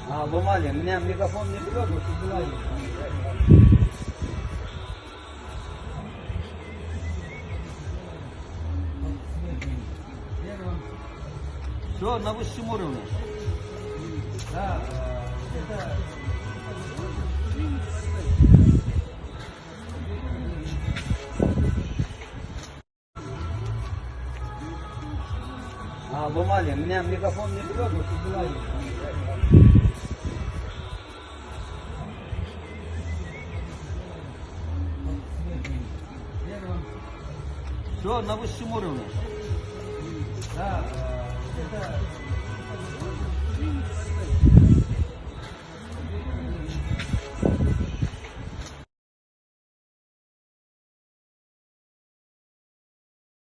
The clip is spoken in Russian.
А, бумаги. Меня мегафон не берет, вот бумаги. Все на высшем уровне. Да, это... А, бумаги. Меня мегафон не берет, вот бумаги. Все на высшем уровне. Да, это...